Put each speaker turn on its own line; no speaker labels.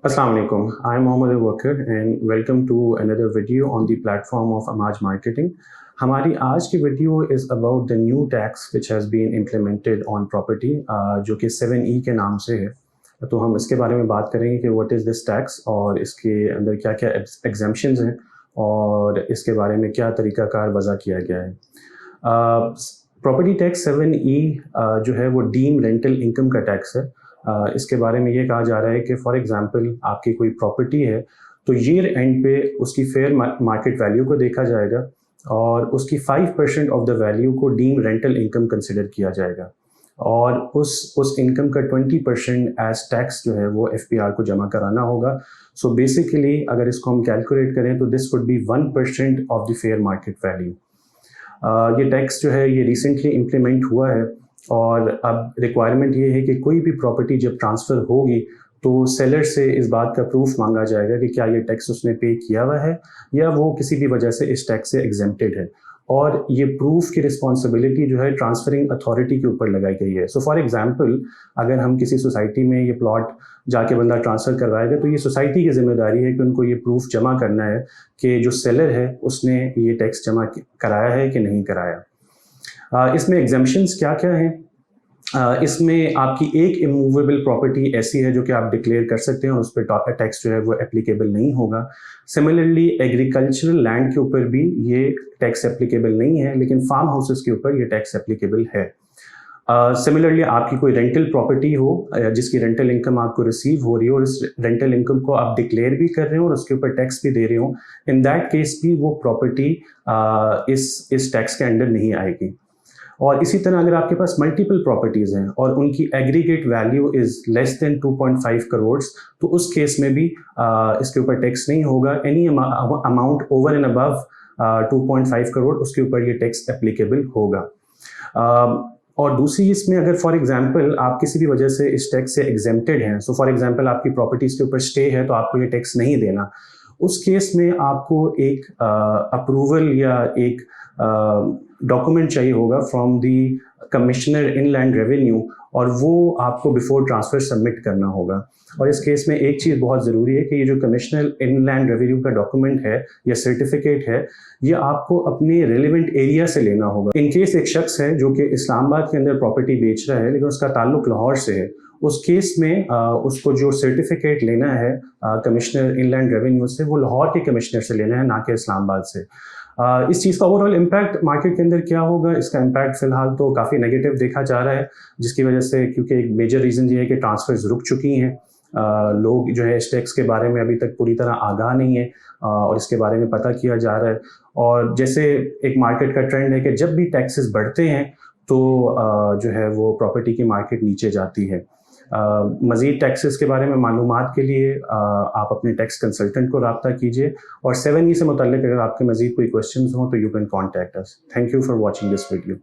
Assalamu alaikum. I'm Mohammad Abubakar and welcome to another video on the platform of Amaj Marketing. हमारी आज की video is about the new tax which has been implemented on property जो कि 7E के नाम से है। तो हम इसके बारे में बात करेंगे कि what is this tax और इसके अंदर क्या क्या exemptions हैं और इसके बारे में क्या तरीक़ाकार वज़ा किया गया है। प्रॉपर्टी टैक्स 7E जो है वो डीम रेंटल इनकम का टैक्स है। इसके बारे में ये कहा जा रहा है कि फॉर एग्जांपल आपकी कोई प्रॉपर्टी है तो ईयर एंड पे उसकी फेयर मार्केट वैल्यू को देखा जाएगा और उसकी 5% ऑफ द वैल्यू को डीम रेंटल इनकम कंसिडर किया जाएगा और उस इनकम का 20% एज टैक्स जो है वो FPR को जमा कराना होगा। सो बेसिकली अगर इसको हम कैलकुलेट करें तो this would be 1% of the fair market value. ये टैक्स जो है ये रिसेंटली इम्प्लीमेंट हुआ है और अब रिक्वायरमेंट ये है कि कोई भी प्रॉपर्टी जब ट्रांसफ़र होगी तो सेलर से इस बात का प्रूफ मांगा जाएगा कि क्या ये टैक्स उसने पे किया हुआ है या वो किसी भी वजह से इस टैक्स से एग्जेम्प्टेड है, और ये प्रूफ की रिस्पॉन्सिबिलिटी जो है ट्रांसफरिंग अथॉरिटी के ऊपर लगाई गई है। सो फॉर एग्जांपल अगर हम किसी सोसाइटी में ये प्लॉट जाके बंदा ट्रांसफ़र करवाएगा तो ये सोसाइटी की जिम्मेदारी है कि उनको ये प्रूफ जमा करना है कि जो सेलर है उसने ये टैक्स जमा कराया है कि नहीं कराया। इसमें एग्जेम्पशंस क्या क्या हैं? इसमें आपकी एक इमूवेबल प्रॉपर्टी ऐसी है जो कि आप डिक्लेयर कर सकते हैं और उस पर टैक्स जो है वो एप्लीकेबल नहीं होगा। सिमिलरली एग्रीकल्चरल लैंड के ऊपर भी ये टैक्स एप्लीकेबल नहीं है, लेकिन फार्म हाउसेस के ऊपर ये टैक्स एप्लीकेबल है। सिमिलरली आपकी कोई रेंटल प्रॉपर्टी हो जिसकी रेंटल इनकम आपको रिसीव हो रही हो और इस रेंटल इनकम को आप डिक्लेयर भी कर रहे हो और उसके ऊपर टैक्स भी दे रहे हो, इन दैट केस भी वो प्रॉपर्टी इस टैक्स के अंडर नहीं आएगी। और इसी तरह अगर आपके पास मल्टीपल प्रॉपर्टीज़ हैं और उनकी aggregate value is less than 2.5 crore तो उस केस में भी इसके ऊपर टैक्स नहीं होगा। Any amount over and above 2.5 crore उसके ऊपर ये टैक्स एप्लीकेबल होगा। और दूसरी इसमें अगर फॉर एग्जांपल आप किसी भी वजह से इस टैक्स से एग्जेम्प्टेड हैं, सो फॉर एग्जांपल आपकी प्रॉपर्टीज़ के ऊपर स्टे है तो आपको ये टैक्स नहीं देना, उस केस में आपको एक अप्रूवल या एक डॉक्यूमेंट चाहिए होगा from the commissioner inland revenue और वो आपको बिफोर ट्रांसफ़र सबमिट करना होगा। और इस केस में एक चीज़ बहुत ज़रूरी है कि ये जो कमिश्नर इनलैंड रेवेन्यू का डॉक्यूमेंट है या सर्टिफिकेट है ये आपको अपने रेलिवेंट एरिया से लेना होगा। इन केस एक शख्स है जो कि इस्लामाबाद के अंदर प्रॉपर्टी बेच रहा है लेकिन उसका ताल्लुक लाहौर से है, उस केस में उसको जो सर्टिफिकेट लेना है कमिश्नर इनलैंड रेवेन्यू से वो लाहौर के कमिश्नर से लेना है, ना कि इस्लामाबाद से। इस चीज़ का ओवरऑल इम्पैक्ट मार्केट के अंदर क्या होगा, इसका इम्पैक्ट फ़िलहाल तो काफ़ी नेगेटिव देखा जा रहा है, जिसकी वजह से क्योंकि एक मेजर रीज़न ये है कि ट्रांसफ़र्स रुक चुकी हैं। लोग जो है इस टैक्स के बारे में अभी तक पूरी तरह आगाह नहीं है और इसके बारे में पता किया जा रहा है। और जैसे एक मार्केट का ट्रेंड है कि जब भी टैक्सेस बढ़ते हैं तो जो है वो प्रॉपर्टी की मार्केट नीचे जाती है। मज़ीद टैक्सेस के बारे में मालूमात के लिए आप अपने टैक्स कंसल्टेंट को रब्ता कीजिए और 7E से मुताल्लिक़ अगर आपके मज़ीद कोई क्वेश्चंस हों तो you can contact us. Thank you for watching this video.